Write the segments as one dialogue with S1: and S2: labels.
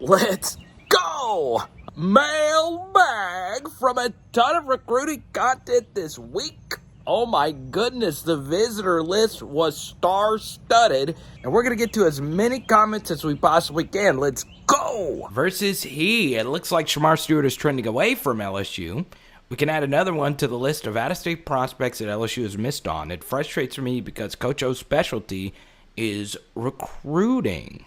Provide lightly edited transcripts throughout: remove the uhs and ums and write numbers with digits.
S1: Let's go! Mailbag from a ton of recruiting content this week. Oh my goodness, the visitor list was star-studded, and we're going to get to as many comments as we possibly can. Let's go! Versus he. It looks like Shemar Stewart is trending away from LSU. We can add another one to the list of out-of-state prospects that LSU has missed on. It frustrates me because Coach O's specialty is recruiting.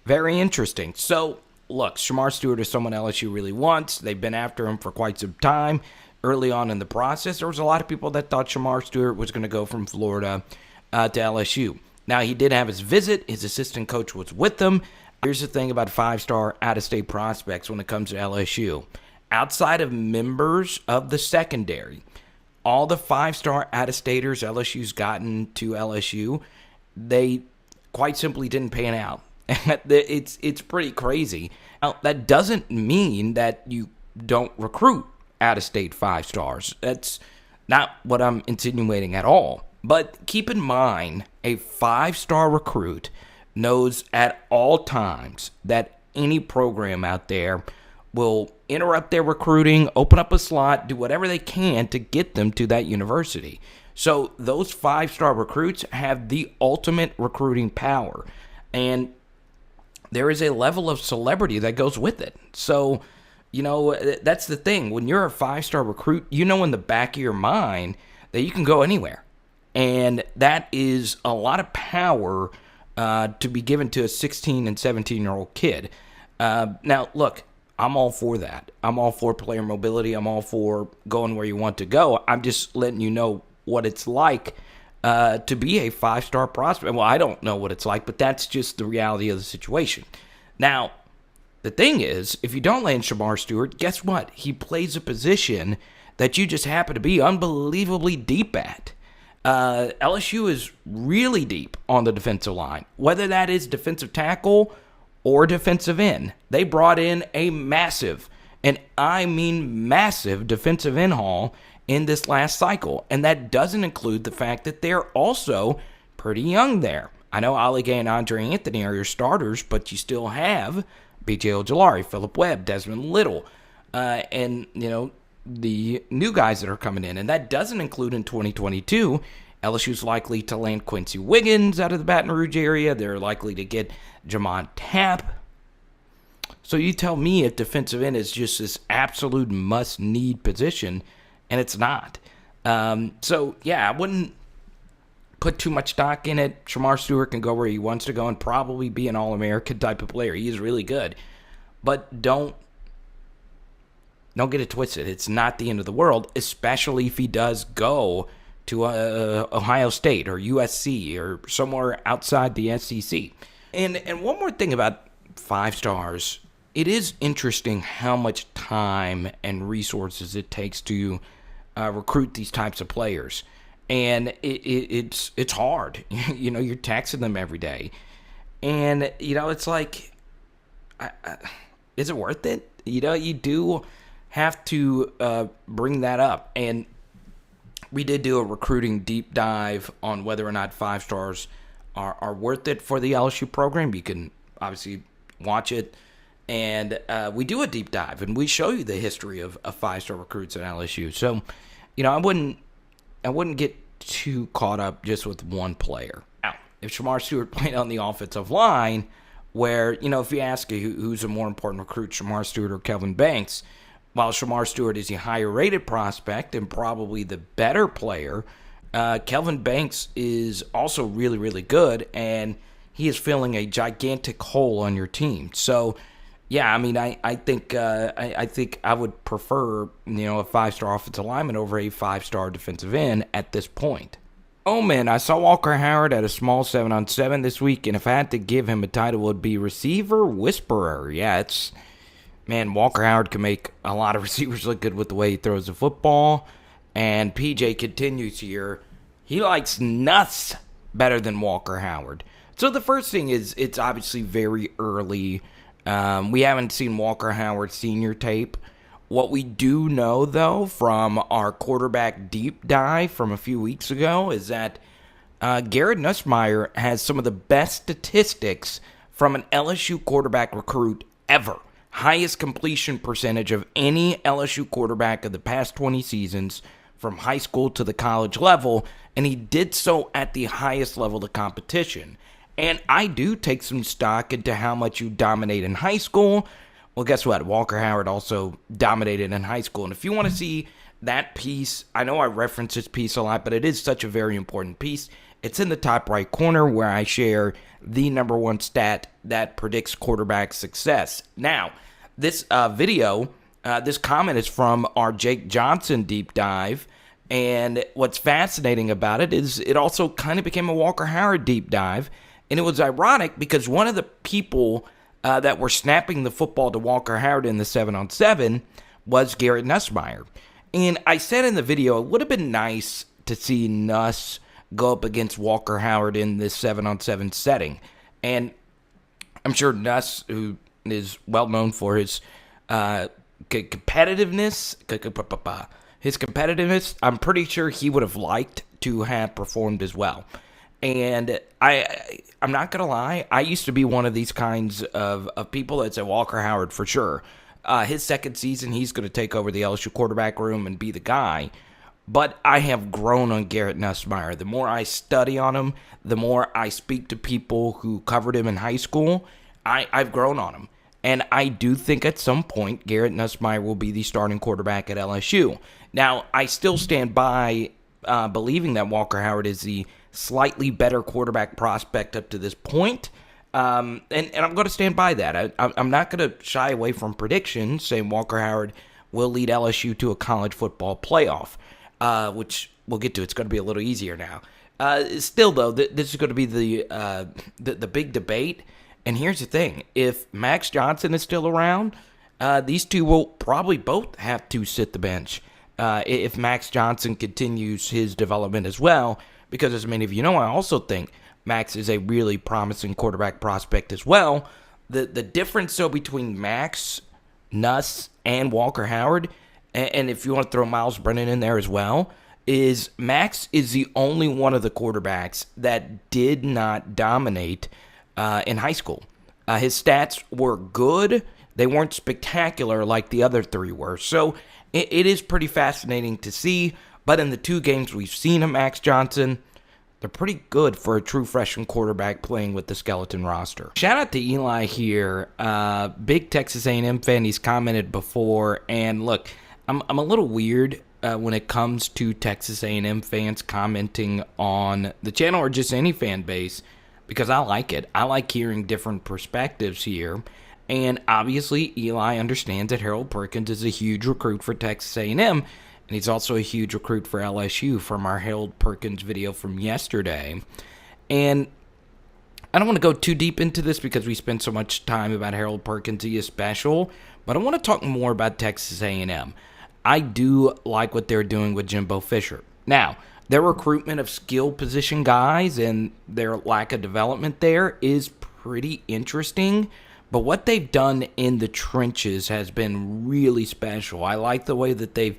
S1: Very interesting. So, look, Shemar Stewart is someone LSU really wants. They've been after him for quite some time. Early on in the process, there was a lot of people that thought Shemar Stewart was going to go from Florida to LSU. Now, he did have his visit. His assistant coach was with him. Here's the thing about five-star out-of-state prospects when it comes to LSU. Outside of members of the secondary, all the five-star out-of-staters LSU's gotten to LSU, they quite simply didn't pan out. It's pretty crazy. Now, that doesn't mean that you don't recruit out-of-state five stars. That's not what I'm insinuating at all. But keep in mind, a five-star recruit knows at all times that any program out there will interrupt their recruiting, open up a slot, do whatever they can to get them to that university. So those five-star recruits have the ultimate recruiting power. And there is a level of celebrity that goes with it. So, that's the thing. When you're a five-star recruit, you know in the back of your mind that you can go anywhere. And that is a lot of power to be given to a 16 and 17-year-old kid. Now, look, I'm all for that. I'm all for player mobility. I'm all for going where you want to go. I'm just letting you know what it's like to be a five-star prospect. Well, I don't know what it's like, but that's just the reality of the situation. Now, the thing is, if you don't land Shemar Stewart, guess what? He plays a position that you just happen to be unbelievably deep at. LSU is really deep on the defensive line, whether that is defensive tackle or defensive end. They brought in a massive, and I mean massive, defensive end haul in this last cycle, and that doesn't include the fact that they're also pretty young there. I know Ali Gay and Andre Anthony are your starters, but you still have B.J. Ojolari, Phillip Webb, Desmond Little, and, the new guys that are coming in, and that doesn't include in 2022. LSU's likely to land Quincy Wiggins out of the Baton Rouge area. They're likely to get Jamon Tapp. So you tell me if defensive end is just this absolute must-need position, and it's not. I wouldn't put too much stock in it. Shemar Stewart can go where he wants to go and probably be an All-American type of player. He is really good. But don't get it twisted. It's not the end of the world, especially if he does go to Ohio State or USC or somewhere outside the SEC. And one more thing about five stars, it is interesting how much time and resources it takes to recruit these types of players. And it's hard. You're taxing them every day. And, it's like, is it worth it? You do have to bring that up. And we did do a recruiting deep dive on whether or not five stars are worth it for the LSU program. You can obviously watch it. And we do a deep dive, and we show you the history of five-star recruits at LSU. So, I wouldn't get too caught up just with one player. Now, if Shemar Stewart played on the offensive line, where, if you ask who's a more important recruit, Shemar Stewart or Kelvin Banks, while Shemar Stewart is a higher-rated prospect and probably the better player, Kelvin Banks is also really, really good, and he is filling a gigantic hole on your team. So, yeah, I think I would prefer, a five-star offensive lineman over a five-star defensive end at this point. Oh, man, I saw Walker Howard at a small 7-on-7 this week, and if I had to give him a title, it would be receiver whisperer. Yeah, man, Walker Howard can make a lot of receivers look good with the way he throws the football. And PJ continues here. He likes nuts better than Walker Howard. So the first thing is, it's obviously very early. We haven't seen Walker Howard senior tape. What we do know, though, from our quarterback deep dive from a few weeks ago is that Garrett Nussmeier has some of the best statistics from an LSU quarterback recruit ever. Highest completion percentage of any LSU quarterback of the past 20 seasons from high school to the college level, and he did so at the highest level of the competition. And I do take some stock into how much you dominate in high school. Well, guess what? Walker Howard also dominated in high school. And if you want to see that piece, I know I reference this piece a lot, but it is such a very important piece. It's in the top right corner where I share the number one stat that predicts quarterback success. Now, this video, this comment is from our Jake Johnson deep dive. And what's fascinating about it is it also kind of became a Walker Howard deep dive. And it was ironic because one of the people that were snapping the football to Walker Howard in the 7-on-7 was Garrett Nussmeier. And I said in the video, it would have been nice to see Nuss go up against Walker Howard in this 7-on-7 setting. And I'm sure Nuss, who is well known for his competitiveness, I'm pretty sure he would have liked to have performed as well. And I'm not going to lie, I used to be one of these kinds of people that said Walker Howard for sure. His second season, he's going to take over the LSU quarterback room and be the guy. But I have grown on Garrett Nussmeier. The more I study on him, the more I speak to people who covered him in high school, I've grown on him. And I do think at some point Garrett Nussmeier will be the starting quarterback at LSU. Now, I still stand by believing that Walker Howard is the slightly better quarterback prospect up to this point. And I'm going to stand by that. I'm not going to shy away from predictions saying Walker Howard will lead LSU to a college football playoff, which we'll get to. It's going to be a little easier now. Still, though, this is going to be the big debate. And here's the thing. If Max Johnson is still around, these two will probably both have to sit the bench if Max Johnson continues his development as well. Because as many of you know, I also think Max is a really promising quarterback prospect as well. The difference, though, between Max, Nuss, and Walker Howard, and if you want to throw Miles Brennan in there as well, is Max is the only one of the quarterbacks that did not dominate in high school. His stats were good. They weren't spectacular like the other three were. So it is pretty fascinating to see. But in the two games we've seen of Max Johnson, they're pretty good for a true freshman quarterback playing with the skeleton roster. Shout out to Eli here, big Texas A&M fan. He's commented before, and look, I'm a little weird when it comes to Texas A&M fans commenting on the channel or just any fan base because I like it. I like hearing different perspectives here, and obviously Eli understands that Harold Perkins is a huge recruit for Texas A&M. And he's also a huge recruit for LSU from our Harold Perkins video from yesterday. And I don't want to go too deep into this because we spend so much time about Harold Perkins. He is special. But I want to talk more about Texas A&M. I do like what they're doing with Jimbo Fisher. Now, their recruitment of skill position guys and their lack of development there is pretty interesting. But what they've done in the trenches has been really special. I like the way that they've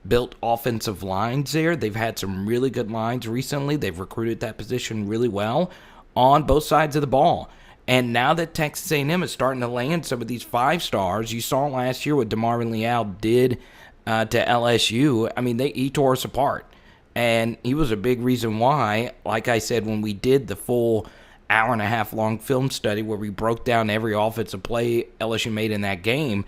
S1: built offensive lines there. They've had some really good lines recently. They've recruited that position really well on both sides of the ball. And now that Texas A&M is starting to land some of these 5 stars, you saw last year what DeMarvin Leal did to LSU. I mean, he tore us apart. And he was a big reason why, like I said, when we did the full hour-and-a-half long film study where we broke down every offensive play LSU made in that game,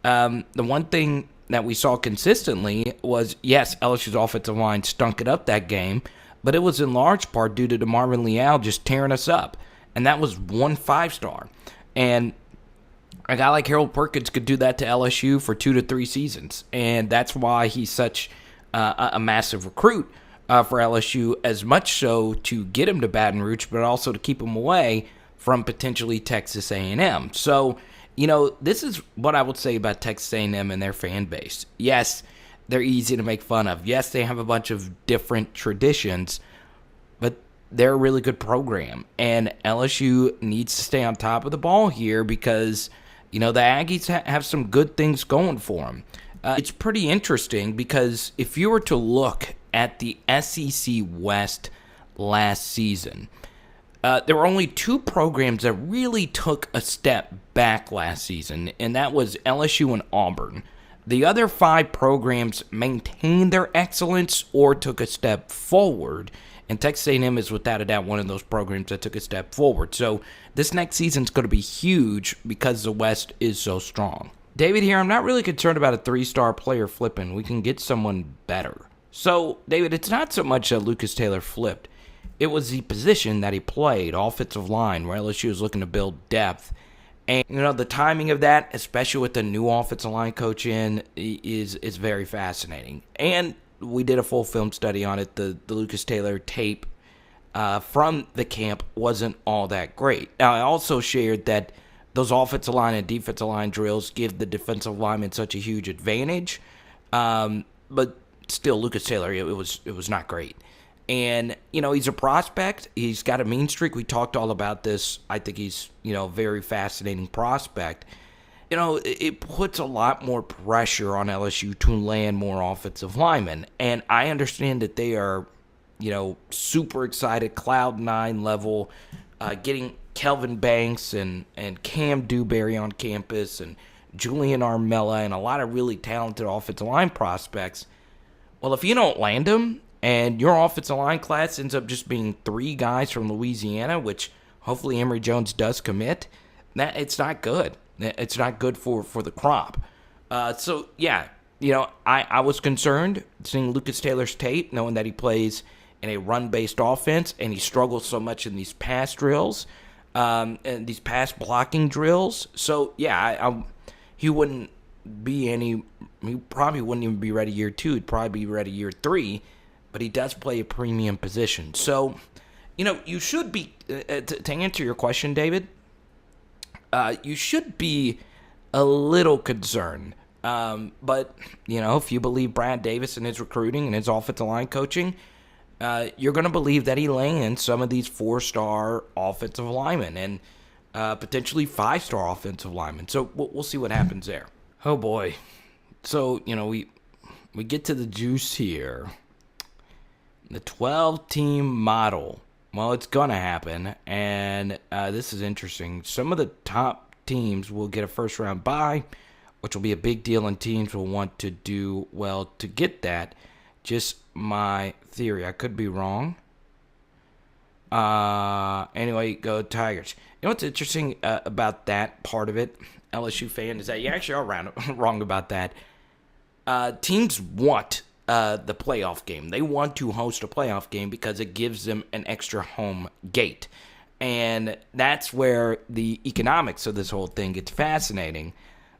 S1: the one thing that we saw consistently was, yes, LSU's offensive line stunk it up that game, but it was in large part due to DeMarvin Leal just tearing us up. And that was 1 5-star. And a guy like Harold Perkins could do that to LSU for 2 to 3 seasons. And that's why he's such a massive recruit for LSU, as much so to get him to Baton Rouge, but also to keep him away from potentially Texas A&M. So, you know, this is what I would say about Texas A&M and their fan base. Yes, they're easy to make fun of. Yes, they have a bunch of different traditions, but they're a really good program. And LSU needs to stay on top of the ball here because, you know, the Aggies have some good things going for them. It's pretty interesting because if you were to look at the SEC West last season, There were only two programs that really took a step back last season, and that was LSU and Auburn. The other five programs maintained their excellence or took a step forward, and Texas A&M is without a doubt one of those programs that took a step forward. So this next season's going to be huge because the West is so strong. David here, I'm not really concerned about a three-star player flipping. We can get someone better. So, David, it's not so much that Lucas Taylor flipped. It was the position that he played, offensive line, where LSU was looking to build depth. And, the timing of that, especially with the new offensive line coach in, is very fascinating. And we did a full film study on it. The Lucas Taylor tape from the camp wasn't all that great. Now, I also shared that those offensive line and defensive line drills give the defensive lineman such a huge advantage. But still, Lucas Taylor, it was not great. And, he's a prospect. He's got a mean streak. We talked all about this. I think he's, a very fascinating prospect. It puts a lot more pressure on LSU to land more offensive linemen. And I understand that they are, super excited, cloud nine level, getting Kelvin Banks and Cam Dewberry on campus and Julian Armella and a lot of really talented offensive line prospects. Well, if you don't land them, and your offensive line class ends up just being three guys from Louisiana, which hopefully Emory Jones does commit, it's not good. It's not good for the crop. So, yeah, I was concerned seeing Lucas Taylor's tape, knowing that he plays in a run-based offense, and he struggles so much in these pass drills, and these pass blocking drills. So, yeah, he wouldn't be he probably wouldn't even be ready year 2. He'd probably be ready year 3. But he does play a premium position. So, you should be, to answer your question, David, you should be a little concerned. But, if you believe Brad Davis and his recruiting and his offensive line coaching, you're going to believe that he lands some of these 4-star offensive linemen and potentially 5-star offensive linemen. So we'll see what happens there. Oh, boy. So, we get to the juice here. The 12-team model. Well, it's going to happen, and this is interesting. Some of the top teams will get a first-round bye, which will be a big deal, and teams will want to do well to get that. Just my theory. I could be wrong. Anyway, go Tigers. You know what's interesting about that part of it, LSU fan, is that you actually are wrong about that. Teams want the playoff game. They want to host a playoff game because it gives them an extra home gate. And that's where the economics of this whole thing gets fascinating,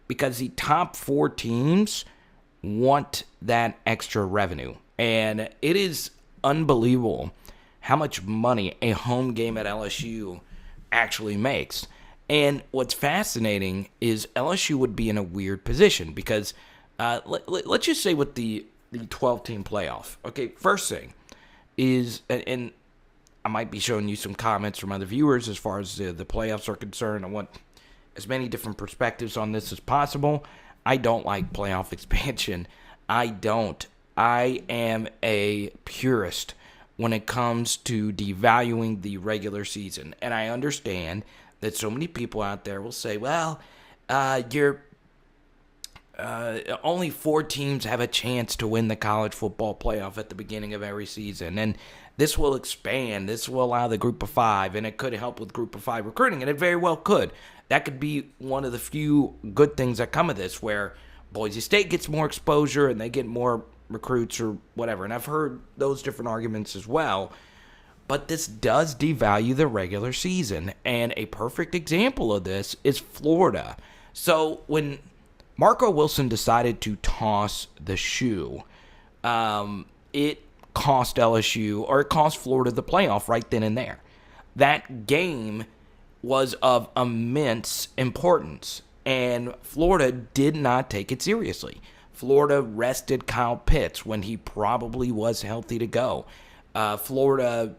S1: because the top 4 teams want that extra revenue. And it is unbelievable how much money a home game at LSU actually makes. And what's fascinating is LSU would be in a weird position because let's just say with the 12-team playoff. Okay, first thing is, and I might be showing you some comments from other viewers as far as the playoffs are concerned. I want as many different perspectives on this as possible. I don't like playoff expansion. I don't. I am a purist when it comes to devaluing the regular season. And I understand that so many people out there will say, well, only 4 teams have a chance to win the college football playoff at the beginning of every season. And this will expand. This will allow the group of 5, and it could help with group of 5 recruiting, and it very well could. That could be one of the few good things that come of this, where Boise State gets more exposure and they get more recruits or whatever. And I've heard those different arguments as well. But this does devalue the regular season. And a perfect example of this is Florida. So when Marco Wilson decided to toss the shoe, it cost LSU, or it cost Florida the playoff right then and there. That game was of immense importance, and Florida did not take it seriously. Florida rested Kyle Pitts when he probably was healthy to go. Florida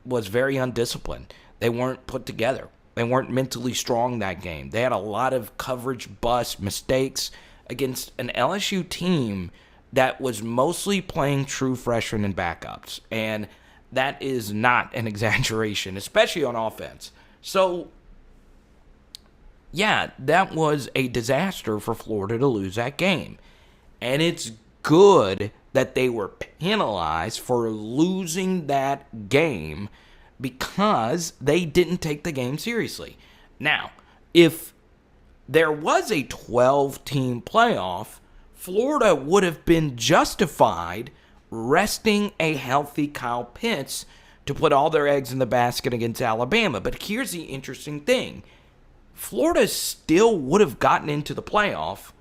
S1: was very undisciplined. They weren't put together. They weren't mentally strong that game. They had a lot of coverage bust mistakes against an LSU team that was mostly playing true freshmen and backups. And that is not an exaggeration, especially on offense. So, yeah, that was a disaster for Florida to lose that game. And it's good that they were penalized for losing that game because they didn't take the game seriously. Now, if there was a 12-team playoff, Florida would have been justified resting a healthy Kyle Pitts to put all their eggs in the basket against Alabama. But here's the interesting thing. Florida still would have gotten into the playoff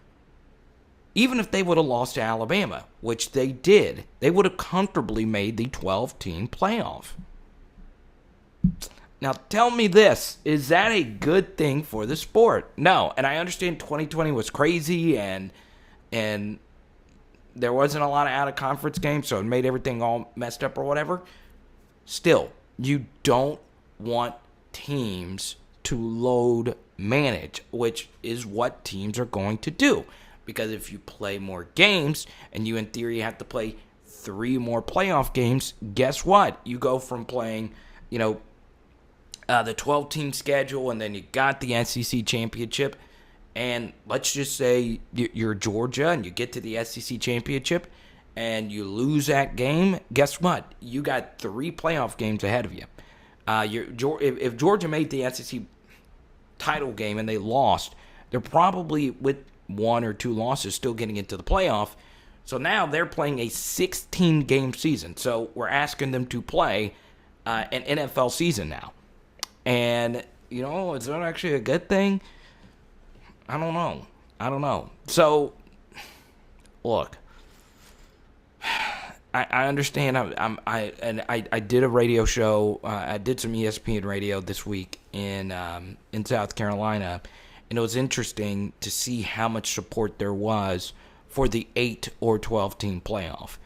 S1: even if they would have lost to Alabama, which they did. They would have comfortably made the 12-team playoff. Now, tell me this. Is that a good thing for the sport? No. And I understand 2020 was crazy and there wasn't a lot of out-of-conference games, so it made everything all messed up or whatever. Still, you don't want teams to load manage, which is what teams are going to do. Because if you play more games and you, in theory, have to play 3 more playoff games, guess what? You go from playing, the 12-team schedule, and then you got the SEC championship. And let's just say you're Georgia and you get to the SEC championship and you lose that game. Guess what? You got 3 playoff games ahead of you. If Georgia made the SEC title game and they lost, they're probably with 1 or 2 losses still getting into the playoff. So now they're playing a 16-game season. So we're asking them to play an NFL season now. And, is that actually a good thing? I don't know. So, look, I understand. I did a radio show. I did some ESPN radio this week in South Carolina, and it was interesting to see how much support there was for the 8 or 12-team playoff.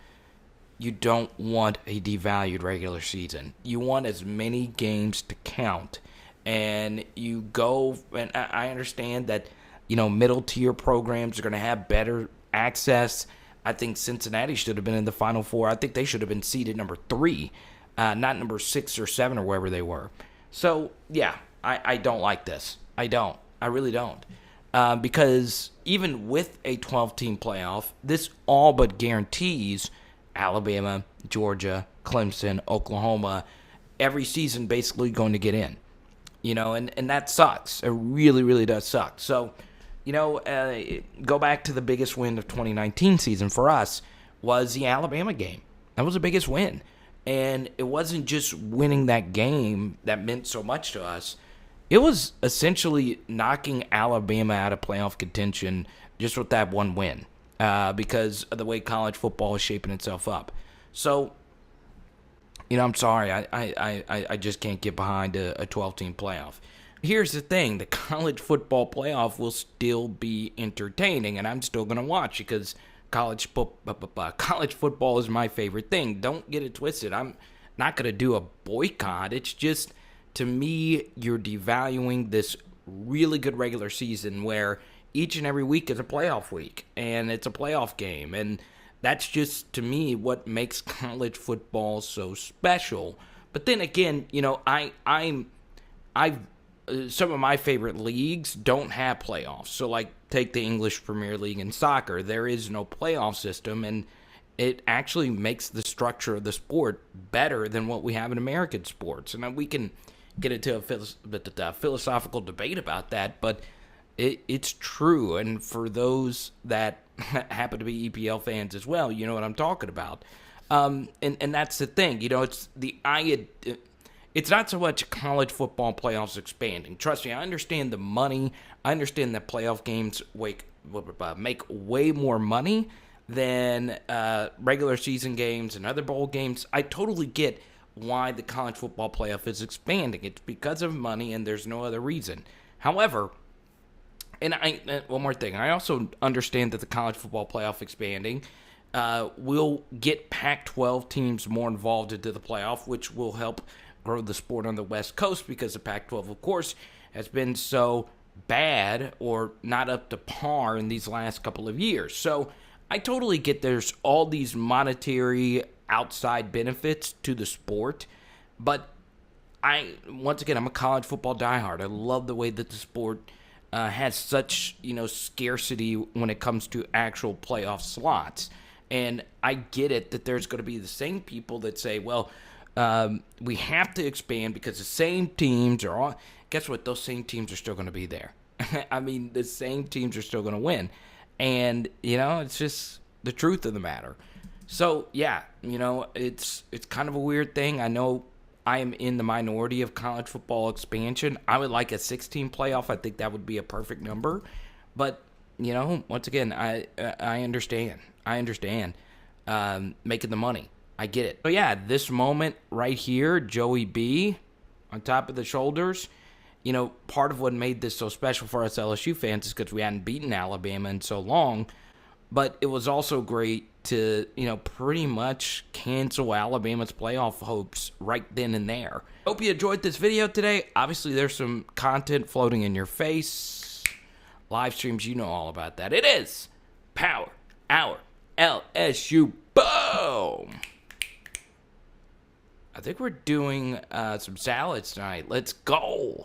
S1: You don't want a devalued regular season. You want as many games to count, and you go. And I understand that middle tier programs are going to have better access. I think Cincinnati should have been in the Final Four. I think they should have been seeded number 3, not number 6 or 7 or wherever they were. So, yeah, I don't like this. I don't. I really don't. Because even with a 12-team playoff, this all but guarantees Alabama, Georgia, Clemson, Oklahoma, every season basically going to get in. And that sucks. It really, really does suck. So, go back to the biggest win of 2019 season for us was the Alabama game. That was the biggest win. And it wasn't just winning that game that meant so much to us. It was essentially knocking Alabama out of playoff contention just with that one win because of the way college football is shaping itself up. So, I'm sorry. I just can't get behind a 12-team playoff. Here's the thing. The college football playoff will still be entertaining, and I'm still going to watch because college football is my favorite thing. Don't get it twisted. I'm not going to do a boycott. It's just, to me, you're devaluing this really good regular season where each and every week is a playoff week, and it's a playoff game, and that's just, to me, what makes college football so special. But then again, some of my favorite leagues don't have playoffs. So, take the English Premier League in soccer. There is no playoff system, and it actually makes the structure of the sport better than what we have in American sports. And we can get into a philosophical debate about that, but it's true. And for those that happen to be EPL fans as well, you know what I'm talking about. And that's the thing. It's not so much college football playoffs expanding. Trust me, I understand the money. I understand that playoff games make way more money than regular season games and other bowl games. I totally get why the college football playoff is expanding. It's because of money, and there's no other reason. However, one more thing. I also understand that the college football playoff expanding will get Pac-12 teams more involved into the playoff, which will help grow the sport on the West Coast because the Pac-12, of course, has been so bad or not up to par in these last couple of years. So I totally get there's all these monetary outside benefits to the sport. But once again, I'm a college football diehard. I love the way that the sport has such, scarcity when it comes to actual playoff slots. And I get it that there's going to be the same people that say, well, we have to expand because the same teams are all. Guess what? Those same teams are still going to be there. I mean, the same teams are still going to win. And, it's just the truth of the matter. So, yeah, it's kind of a weird thing. I know I am in the minority of college football expansion. I would like a 16 playoff. I think that would be a perfect number. But, once again, I understand. I understand making the money. I get it. So, yeah, this moment right here, Joey B on top of the shoulders, part of what made this so special for us LSU fans is because we hadn't beaten Alabama in so long. But it was also great to, pretty much cancel Alabama's playoff hopes right then and there. Hope you enjoyed this video today. Obviously, there's some content floating in your face. Live streams, you know all about that. It is Power Hour LSU. Boom! I think we're doing some salads tonight. Let's go.